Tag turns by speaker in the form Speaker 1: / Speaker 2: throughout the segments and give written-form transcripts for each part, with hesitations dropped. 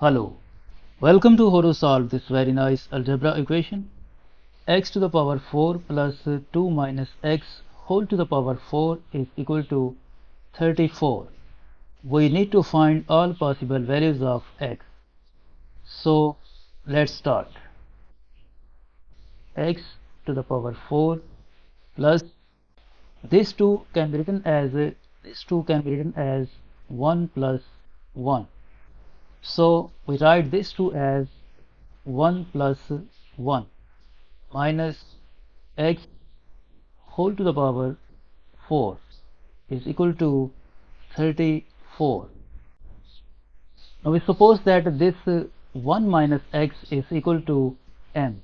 Speaker 1: Hello, welcome to how to solve this very nice algebra equation. X to the power 4 plus 2 minus x whole to the power 4 is equal to 34. We need to find all possible values of x. So let's start. X to the power 4 plus this 2 can be written as 1 plus 1. So we write this 2 as 1 plus 1 minus x whole to the power 4 is equal to 34. Now we suppose that this 1 minus x is equal to m.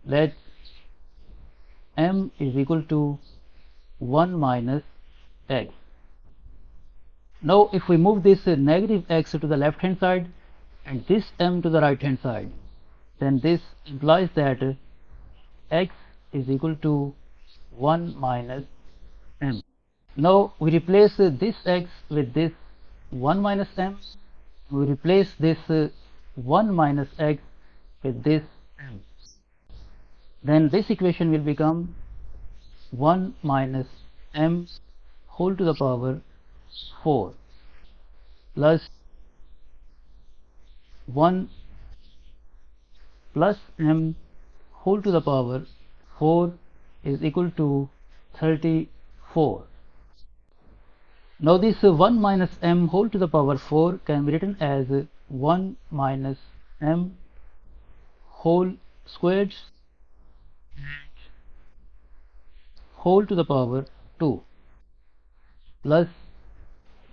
Speaker 1: Let m is equal to 1 minus x. Now if we move this negative x to the left hand side and this m to the right hand side, then this implies that x is equal to 1 minus m. Now we replace this x with this 1 minus m. We replace this 1 minus x with this m. Then this equation will become 1 minus m whole to the power 4 plus 1 plus m whole to the power 4 is equal to 34. Now this 1 minus m whole to the power 4 can be written as 1 minus m whole squared and whole to the power 2 plus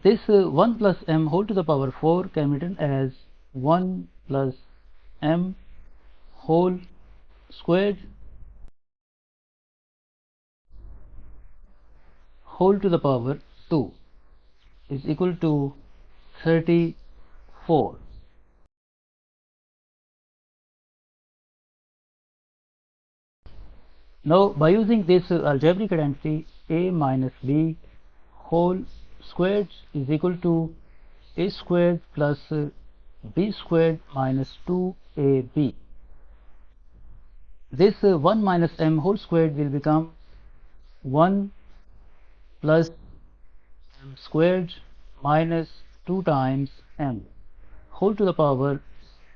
Speaker 1: this 1 plus m whole to the power 4 can be written as 1 plus m whole squared whole to the power 2 is equal to 34. Now by using this algebraic identity a minus b whole squared is equal to a squared plus b squared minus 2ab. This 1 minus m whole squared will become 1 plus m squared minus 2 times m whole to the power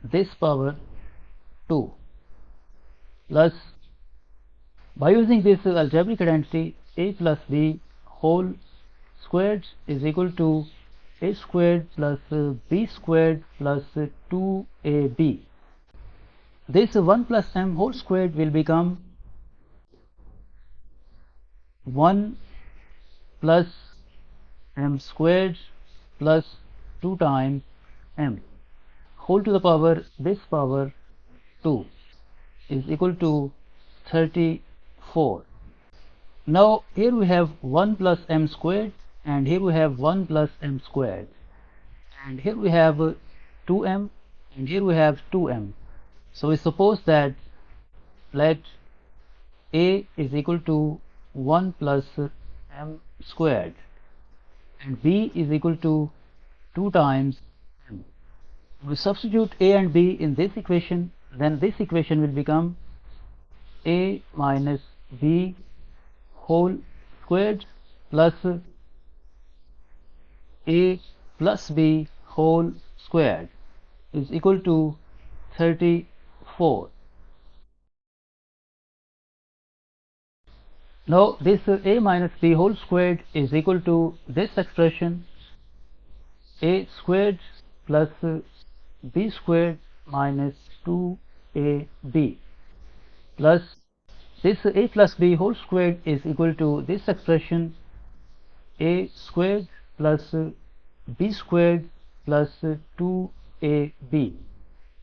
Speaker 1: this power 2 plus by using this algebraic identity a plus b whole squared is equal to a squared plus b squared plus 2ab. This 1 plus m whole squared will become 1 plus m squared plus 2 times m whole to the power this power 2 is equal to 34. Now here we have 1 plus m squared and here we have 1 plus m squared and here we have 2m and here we have 2m. So we suppose that let a is equal to 1 plus m squared and b is equal to 2 times m. We substitute a and b in this equation, then this equation will become a minus b whole squared plus a plus b whole squared is equal to 34. Now this a minus b whole squared is equal to this expression a squared plus b squared minus 2ab plus this a plus b whole squared is equal to this expression a squared plus b squared plus 2ab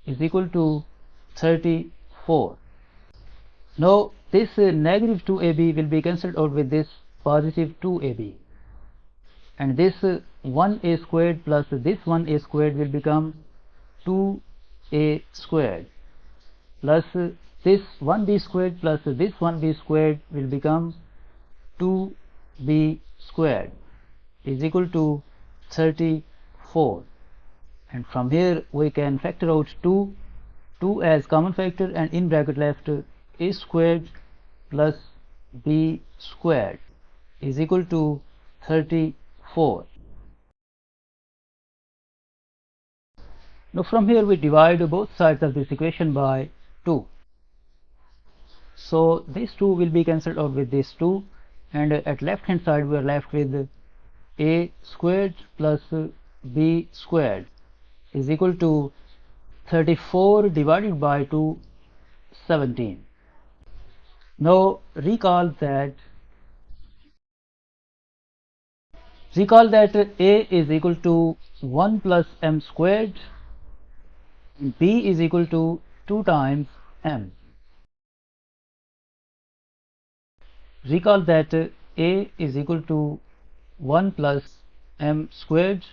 Speaker 1: is equal to 34. Now this negative 2ab will be cancelled out with this positive 2ab and this 1a squared plus this 1a squared will become 2a squared plus this 1b squared plus this 1b squared will become 2b squared is equal to 34. and from here we can factor out 2 as common factor, and in bracket left a squared plus b squared is equal to 34. Now from here we divide both sides of this equation by 2. So these 2 will be cancelled out with this 2, and at left hand side we are left with a squared plus b squared is equal to 34 divided by 2, 17. Now recall that a is equal to 1 plus m squared, and b is equal to 2 times m. Recall that a is equal to 1 plus m squared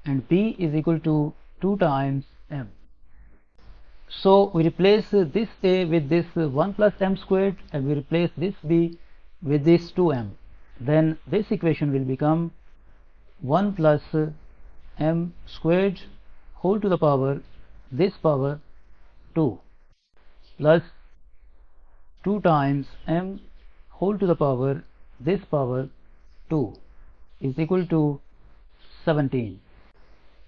Speaker 1: and b is equal to 2 times m. So we replace this a with this 1 plus m squared, and we replace this b with this 2m. Then this equation will become 1 plus m squared whole to the power this power 2 plus 2 times m whole to the power this power 2 is equal to 17.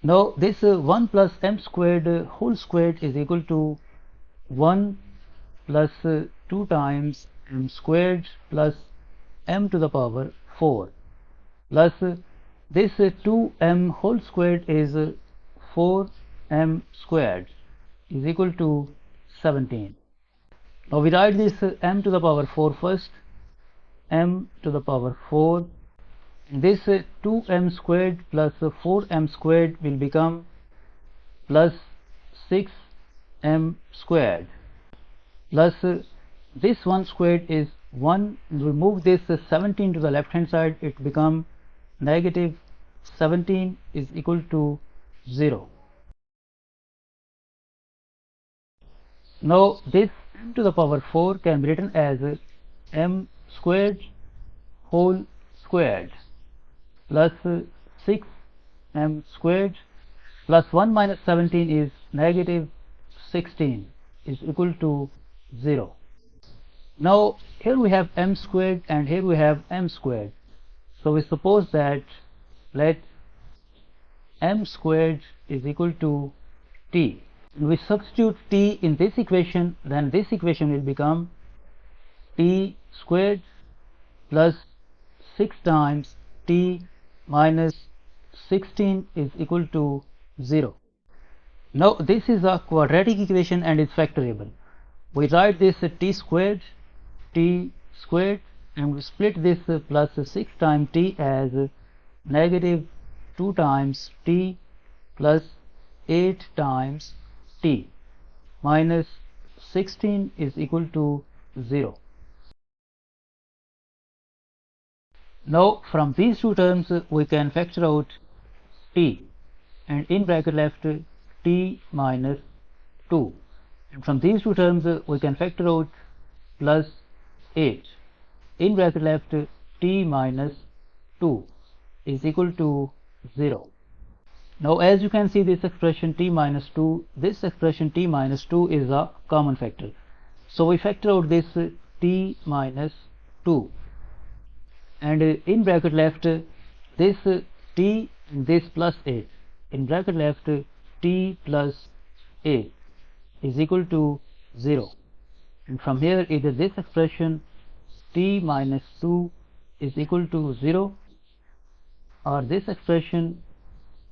Speaker 1: Now this 1 plus m squared whole squared is equal to 1 plus 2 times m squared plus m to the power 4 plus this 2m whole squared is 4m squared is equal to 17. Now we write this m to the power 4 first, m to the power 4, and this 2m squared plus 4m squared will become plus 6m squared plus this 1 squared is 1. Remove this 17 to the left hand side, it become negative 17 is equal to 0. Now this m to the power 4 can be written as m squared whole squared plus 6m squared plus 1 minus 17 is negative 16 is equal to 0. Now here we have m squared and here we have m squared. So we suppose that let m squared is equal to t. We substitute t in this equation, then this equation will become t squared plus 6 times t minus 16 is equal to 0. Now this is a quadratic equation and is factorable. We write this t squared and we split this plus 6 times t as negative 2 times t plus 8 times t minus 16 is equal to 0. Now from these two terms we can factor out t, and in bracket left t minus 2, and from these two terms we can factor out plus 8, in bracket left t minus 2 is equal to 0. Now as you can see this expression t minus 2, this expression t minus 2 is a common factor. So we factor out this t minus 2, and in bracket left this t and this plus 8, in bracket left t plus 8 is equal to 0, and from here either this expression t minus 2 is equal to 0 or this expression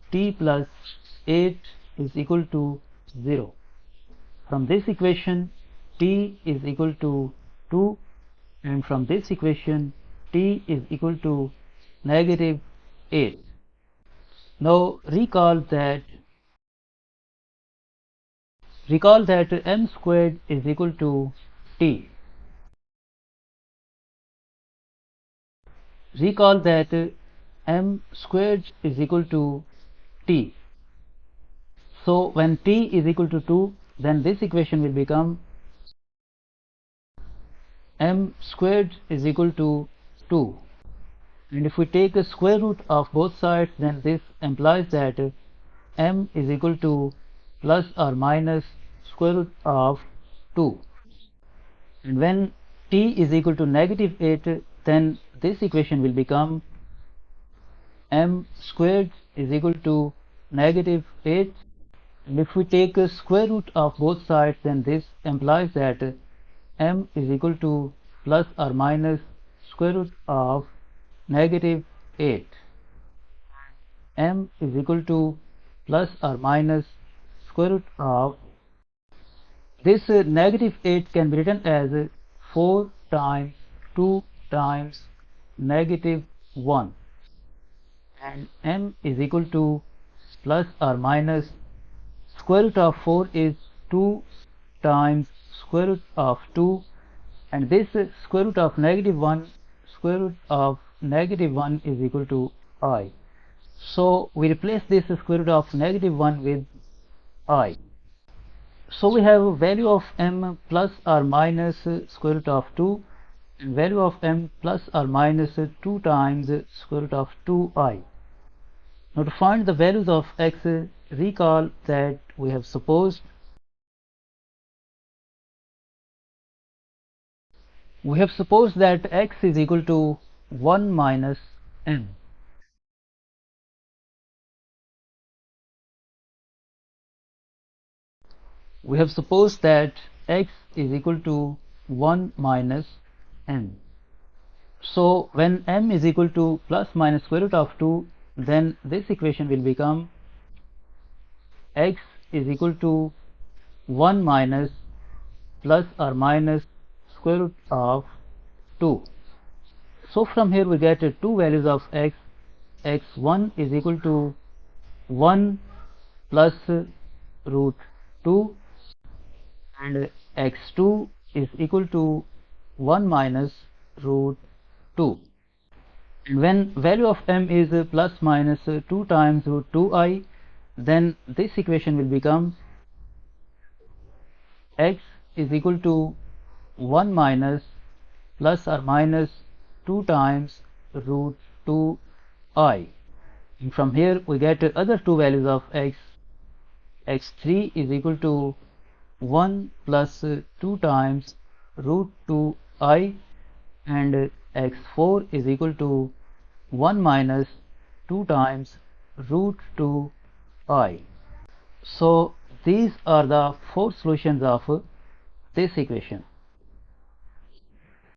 Speaker 1: t plus 8 is equal to 0. From this equation t is equal to 2, and from this equation t is equal to negative 8. Now recall that m squared is equal to t. Recall that m squared is equal to t. So when t is equal to 2, then this equation will become m squared is equal to 2, and if we take a square root of both sides, then this implies that m is equal to plus or minus square root of 2. And when t is equal to negative 8, then this equation will become m squared is equal to negative 8. And if we take a square root of both sides, then this implies that m is equal to plus or minus square root of negative 8. M is equal to plus or minus square root of this negative 8 can be written as 4 times 2 times negative 1, and m is equal to plus or minus square root of 4 is 2 times square root of 2, and this square root of negative 1 square root of negative 1 is equal to I. So we replace this square root of negative 1 with I. So we have a value of m plus or minus square root of 2 and value of m plus or minus 2 times square root of 2i. Now to find the values of x, recall that we have supposed that x is equal to 1 minus m. We have supposed that x is equal to 1 minus m. So when m is equal to plus minus square root of 2, then this equation will become x is equal to 1 minus plus or minus square root of 2. So from here we get two values of x. x1 is equal to 1 plus root 2, and x2 is equal to 1 minus root 2. And when value of m is plus minus 2 times root 2i, then this equation will become x is equal to 1 minus plus or minus 2 times root 2i. And from here we get other two values of x. x3 is equal to 1 plus 2 times root 2i, and x4 is equal to 1 minus 2 times root 2i. So these are the four solutions of this equation.